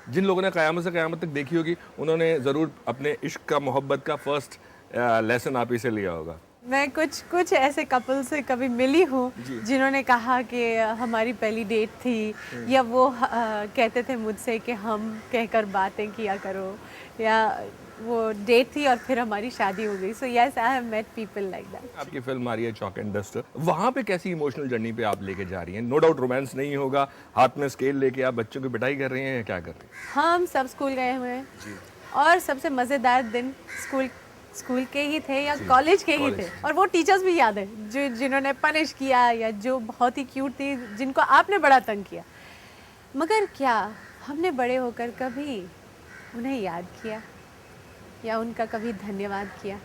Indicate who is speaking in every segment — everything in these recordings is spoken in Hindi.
Speaker 1: जिन लोगों ने क़यामत से क़यामत तक देखी होगी उन्होंने ज़रूर अपने इश्क का, मोहब्बत का फर्स्ट लेसन आप ही से लिया होगा।
Speaker 2: मैं कुछ कुछ ऐसे कपल से कभी मिली हूँ जिन्होंने कहा कि हमारी पहली डेट थी, या वो कहते थे मुझसे कि हम कहकर बातें किया करो, या वो डेट थी और फिर हमारी शादी हो गई। So yes, I have met people like that.
Speaker 1: आपकी फिल्म आ रही है चॉक एंड डस्टर, वहाँ पे कैसी इमोशनल जर्नी पे आप लेके जा रही हैं? नो डाउट रोमांस नहीं होगा, हाथ में स्केल लेके आप बच्चों की पिटाई कर रही हैं या क्या कर रही हैं?
Speaker 2: हम सब स्कूल गए हुए हैं, और सबसे मज़ेदार दिन स्कूल स्कूल के ही थे या कॉलेज के ही थे। और वो टीचर्स भी याद है जो जिन्होंने पनिश किया, या जो बहुत ही क्यूट थी जिनको आपने बड़ा तंग किया। मगर क्या हमने बड़े होकर कभी उन्हें याद किया, या उनका कभी धन्यवाद किया,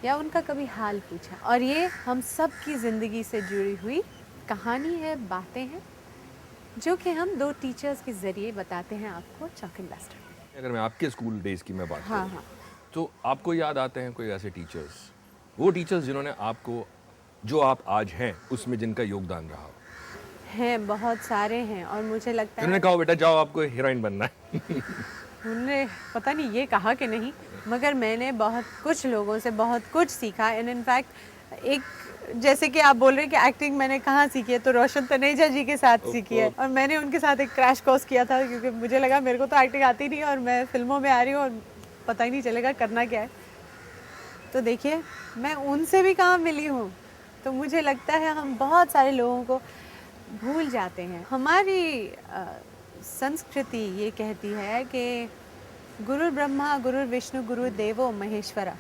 Speaker 2: या उनका कभी हाल पूछा? और ये हम सब की ज़िंदगी से जुड़ी हुई कहानी है, बातें हैं जो कि हम दो टीचर्स के ज़रिए बताते हैं आपको चॉक एंड डस्टर।
Speaker 1: अगर मैं आपके स्कूल डेज की मैं बात
Speaker 2: हाँ
Speaker 1: करूँ
Speaker 2: हाँ।
Speaker 1: तो आपको याद आते हैं कोई ऐसे टीचर्स, वो टीचर्स जिन्होंने आपको जो आप आज हैं उसमें जिनका योगदान रहा हो?
Speaker 2: हैं, बहुत सारे हैं, और मुझे लगता
Speaker 1: जिन्होंने
Speaker 2: है
Speaker 1: कहा बेटा जाओ आपको हीरोइन बनना है।
Speaker 2: उन्होंने पता नहीं ये कहा कि नहीं, मगर मैंने बहुत कुछ लोगों से बहुत कुछ सीखा। एंड इनफैक्ट एक, जैसे कि आप बोल रहे हैं कि एक्टिंग मैंने कहाँ सीखी है, तो रोशन तनेजा जी के साथ सीखी है। और मैंने उनके साथ एक क्रैश कोर्स किया था, क्योंकि मुझे लगा मेरे को तो एक्टिंग आती नहीं और मैं फिल्मों में आ रही हूँ और पता ही नहीं चलेगा करना क्या है। तो देखिए, मैं उनसे भी कहाँ मिली हूँ। तो मुझे लगता है हम बहुत सारे लोगों को भूल जाते हैं। हमारी संस्कृति ये कहती है कि गुरु ब्रह्मा गुरु विष्णु गुरु देवो महेश्वरा,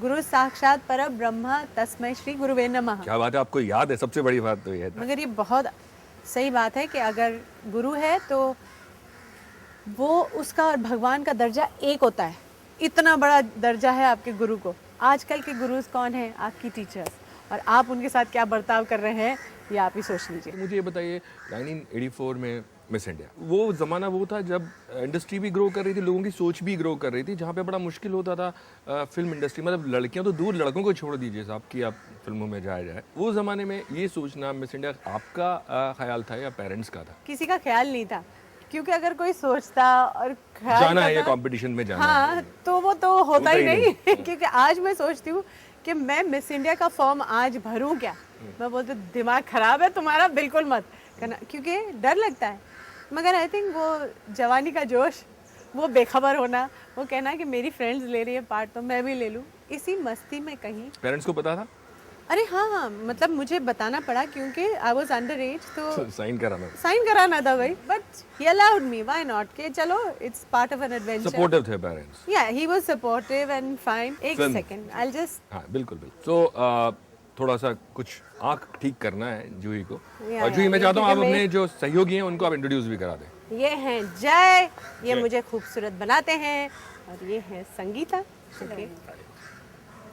Speaker 2: गुरु साक्षात पर ब्रह्मा तस्मै श्री गुरुवे नमः।
Speaker 1: क्या बात है, आपको याद है, सबसे बड़ी बात तो ये है।
Speaker 2: मगर ये बहुत सही बात है कि अगर गुरु है तो वो, उसका और भगवान का दर्जा एक होता है। इतना बड़ा दर्जा है आपके गुरु को। आजकल के गुरुज कौन है? आपकी टीचर्स, और आप उनके साथ क्या बर्ताव कर रहे हैं ये आप ही सोच लीजिए।
Speaker 1: मुझे ये बताइए, 1984 में मिस इंडिया, वो ज़माना वो था जब इंडस्ट्री भी ग्रो कर रही थी, लोगों की सोच भी ग्रो कर रही थी, जहाँ पे बड़ा मुश्किल होता था फिल्म इंडस्ट्री, मतलब लड़कियां तो दूर, लड़कों को छोड़ दीजिए साहब कि आप फिल्मों में जाया जाए। वो ज़माने में ये सोचना मिस इंडिया आपका ख्याल था या पेरेंट्स का था?
Speaker 2: किसी का ख्याल नहीं था, क्योंकि अगर कोई सोचता और ख्याल
Speaker 1: जाना है या
Speaker 2: करता,
Speaker 1: कंपटीशन में जाना है।
Speaker 2: हाँ, तो वो तो होता ही नहीं। क्योंकि आज मैं सोचती हूँ कि मैं मिस इंडिया का फॉर्म आज भरूं क्या, मैं बोलती हूँ दिमाग खराब है तुम्हारा, बिल्कुल मत करना, क्योंकि डर लगता है। मगर आई थिंक वो जवानी का जोश, वो बेखबर होना, वो कहना कि मेरी फ्रेंड्स ले रही है पार्ट तो मैं भी ले लूँ, इसी मस्ती में कहीं।
Speaker 1: पेरेंट्स को पता था?
Speaker 2: अरे हाँ, मतलब मुझे बताना पड़ा क्योंकि आई वाज अंडर एज, तो
Speaker 1: साइन
Speaker 2: कराना था भाई। But he allowed me, why not, के चलो it's part of an adventure.
Speaker 1: Supportive थे पेरेंट्स?
Speaker 2: या he was supportive and fine. एक सेकंड, आई जस्ट,
Speaker 1: हाँ बिल्कुल बिल्कुल। तो थोड़ा सा कुछ आंख ठीक करना है जूही को, और जूही मैं चाहता हूँ आप अपने जो सहयोगी हैं उनको आप इंट्रोड्यूस भी करा दें।
Speaker 2: ये हैं जय, ये मुझे खूबसूरत बनाते हैं, और ये है संगीता,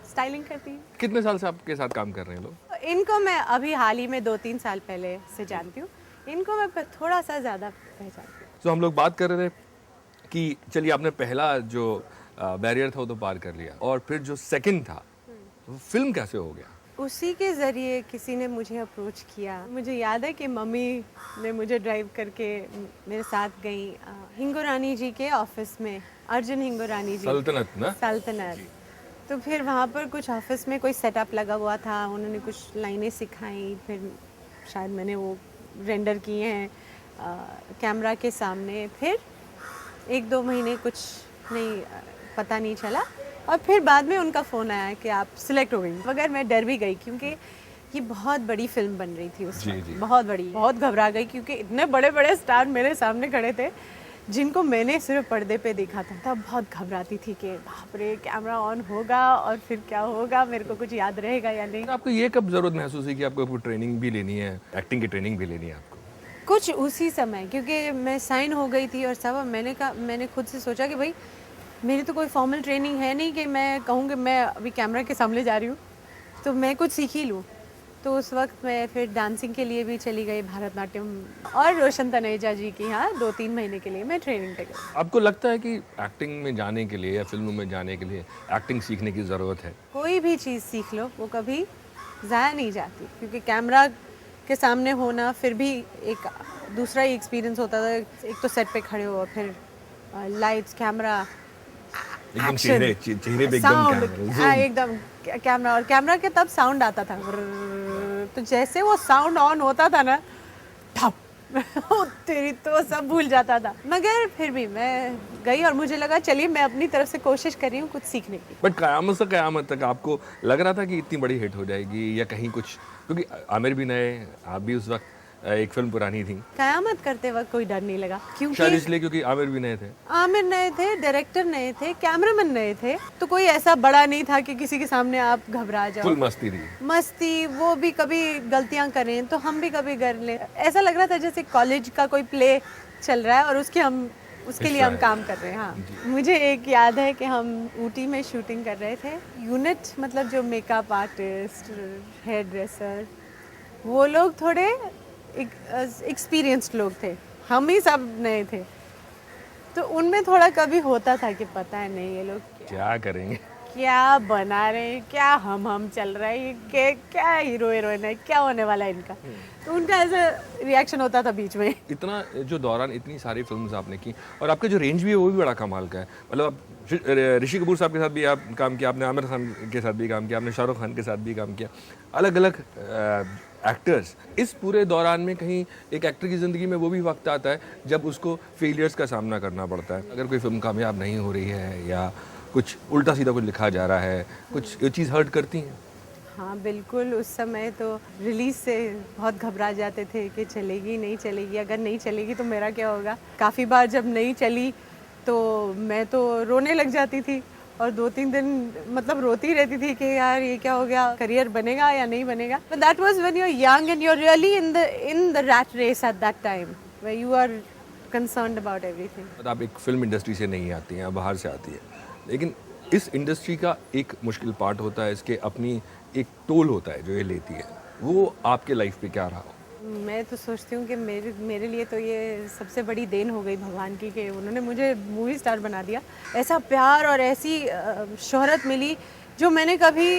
Speaker 2: स्टाइलिंग करती है।
Speaker 1: कितने साल से आपके साथ काम कर रहे हैं लोग?
Speaker 2: इनको मैं अभी हाल ही में 2-3 साल पहले से जानती हूँ, इनको मैं थोड़ा सा ज़्यादा पहचानती हूँ।
Speaker 1: तो हम लोग बात कर रहे थे कि चलिए आपने पहला जो बैरियर था वो तो पार कर लिया, और फिर जो सेकंड था वो फिल्म कैसे हो गया?
Speaker 2: उसी के ज़रिए किसी ने मुझे अप्रोच किया। मुझे याद है कि मम्मी ने मुझे ड्राइव करके मेरे साथ गई हिंगोरानी जी के ऑफिस में, अर्जुन हिंगोरानी जी,
Speaker 1: सल्तनत ना?
Speaker 2: सल्तनत। तो फिर वहाँ पर कुछ ऑफिस में कोई सेटअप लगा हुआ था, उन्होंने कुछ लाइनें सिखाई, फिर शायद मैंने वो रेंडर किए हैं कैमरा के सामने। फिर 1-2 महीने कुछ नहीं, पता नहीं चला, और फिर बाद में उनका फ़ोन आया कि आप सिलेक्ट हो गई। मगर मैं डर भी गई, क्योंकि ये बहुत बड़ी फिल्म बन रही थी उस वक्त, बहुत बड़ी। बहुत घबरा गई, क्योंकि इतने बड़े बड़े स्टार मेरे सामने खड़े थे जिनको मैंने सिर्फ पर्दे पे देखा था। तब बहुत घबराती थी कि बाप रे, कैमरा ऑन होगा और फिर क्या होगा, मेरे को कुछ याद रहेगा या नहीं।
Speaker 1: आपको ये कब ज़रूरत महसूस हुई कि आपको ट्रेनिंग भी लेनी है, एक्टिंग की ट्रेनिंग भी लेनी है आपको?
Speaker 2: कुछ उसी समय, क्योंकि मैं साइन हो गई थी और सब, मैंने खुद से सोचा कि भाई मेरी तो कोई फॉर्मल ट्रेनिंग है नहीं कि मैं कहूँ कि मैं अभी कैमरा के सामने जा रही हूँ, तो मैं कुछ सीख ही लूँ। तो उस वक्त मैं फिर डांसिंग के लिए भी चली गई, भरतनाट्यम, और रोशन तनेजा जी की यहाँ 2-3 महीने के लिए मैं ट्रेनिंग पे गई।
Speaker 1: आपको लगता है कि एक्टिंग में जाने के लिए या फिल्मों में जाने के लिए एक्टिंग सीखने की ज़रूरत है?
Speaker 2: कोई भी चीज़ सीख लो, वो कभी ज़ाया नहीं जाती, क्योंकि कैमरा के सामने होना फिर भी एक दूसरा ही एक्सपीरियंस होता था। एक तो सेट पे खड़े हो, फिर लाइट्स, कैमरा,
Speaker 1: एकदम चेहरे चेहरे पे एकदम
Speaker 2: साउंड,
Speaker 1: कैमरा
Speaker 2: एकदम कैमरा, और कैमरा के तब साउंड आता था, तो जैसे वो साउंड ऑन होता था ना, ठप तेरी तो सब भूल जाता था। मगर फिर भी मैं गई और मुझे लगा चलिए मैं अपनी तरफ से कोशिश कर रही हूँ कुछ सीखने की।
Speaker 1: बट कयामत से कयामत तक आपको लग रहा था कि इतनी बड़ी हिट हो जाएगी या कहीं कुछ, क्योंकि आमिर भी नए, आप भी उस वक्त एक फिल्म पुरानी थी,
Speaker 2: कयामत करते वक्त कोई डर नहीं लगा,
Speaker 1: शायद
Speaker 2: क्योंकि
Speaker 1: इसलिए क्योंकि आमिर भी नए थे।
Speaker 2: आमिर नए थे, डायरेक्टर नए थे, कैमरामैन नए थे, तो कोई ऐसा बड़ा नहीं था कि किसी के सामने आप घबरा जाओ।
Speaker 1: फुल मस्ती थी।
Speaker 2: मस्ती, वो भी कभी गलतियां करें तो हम भी कभी कर लें, ऐसा लग रहा था जैसे कॉलेज का कोई प्ले चल रहा है और उसके लिए हम काम कर रहे हैं। हाँ, मुझे एक याद है कि हम ऊटी में शूटिंग कर रहे थे। यूनिट मतलब जो मेकअप आर्टिस्ट, हेयर ड्रेसर, वो लोग थोड़े एक्सपीरियंस्ड लोग थे, हम ही सब नए थे, तो उनमें थोड़ा कभी होता था कि पता है नहीं ये लोग
Speaker 1: क्या करेंगे,
Speaker 2: क्या बना रहे हैं, क्या हम चल रहा है, ये क्या हीरो हीरोइन है, क्या होने वाला है इनका, तो उनका ऐसा रिएक्शन होता था बीच में।
Speaker 1: इतना जो दौरान इतनी सारी फिल्म्स आपने की और आपका जो रेंज भी है वो भी बड़ा कमाल का है। मतलब आप ऋषि कपूर साहब के साथ भी आप काम किया, आपने आमिर खान के साथ भी काम किया, आपने शाहरुख खान के साथ भी काम किया, अलग अलग एक्टर्स। इस पूरे दौरान में कहीं एक एक्टर की ज़िंदगी में वो भी वक्त आता है जब उसको फेलियर्स का सामना करना पड़ता है। अगर कोई फिल्म कामयाब नहीं हो रही है या कुछ उल्टा सीधा कुछ लिखा जा रहा है, कुछ ये चीज़ हर्ट करती हैं?
Speaker 2: हाँ बिल्कुल, उस समय तो रिलीज से बहुत घबरा जाते थे कि चलेगी नहीं चलेगी, अगर नहीं चलेगी तो मेरा क्या होगा। काफ़ी बार जब नहीं चली तो मैं तो रोने लग जाती थी और 2-3 दिन मतलब रोती रहती थी कि यार ये क्या हो गया, करियर बनेगा या नहीं बनेगा। But that was when you are young and you are really in the rat race at that time where you are concerned about everything.
Speaker 1: आप एक फिल्म इंडस्ट्री से नहीं आती हैं, बाहर से आती है, लेकिन इस इंडस्ट्री का एक मुश्किल पार्ट होता है, इसके अपनी एक टोल होता है जो ये लेती है, वो आपके लाइफ पे क्या रहा?
Speaker 2: मैं तो सोचती हूँ कि मेरे लिए तो ये सबसे बड़ी देन हो गई भगवान की कि उन्होंने मुझे मूवी स्टार बना दिया। ऐसा प्यार और ऐसी शोहरत मिली जो मैंने कभी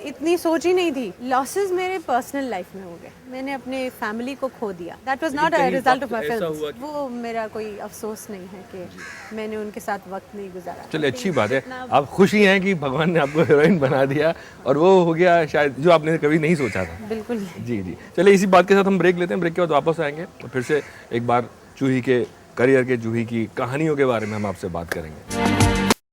Speaker 2: इतनी सोची नहीं थी। लॉसेस मेरे पर्सनल लाइफ में हो गए, मैंने अपने फैमिली को खो दिया। That was not a result of my film. वो मेरा कोई अफसोस नहीं है कि मैंने उनके साथ वक्त नहीं गुजारा।
Speaker 1: चलिए अच्छी बात है, आप खुशी हैं कि भगवान ने आपको हीरोइन बना दिया और वो हो गया शायद जो आपने कभी नहीं सोचा था।
Speaker 2: बिल्कुल
Speaker 1: जी जी, चलिए इसी बात के साथ हम ब्रेक लेते हैं, ब्रेक के बाद वापस आएंगे तो फिर से एक बार जूही के करियर के, जूही की कहानियों के बारे में हम आपसे बात करेंगे।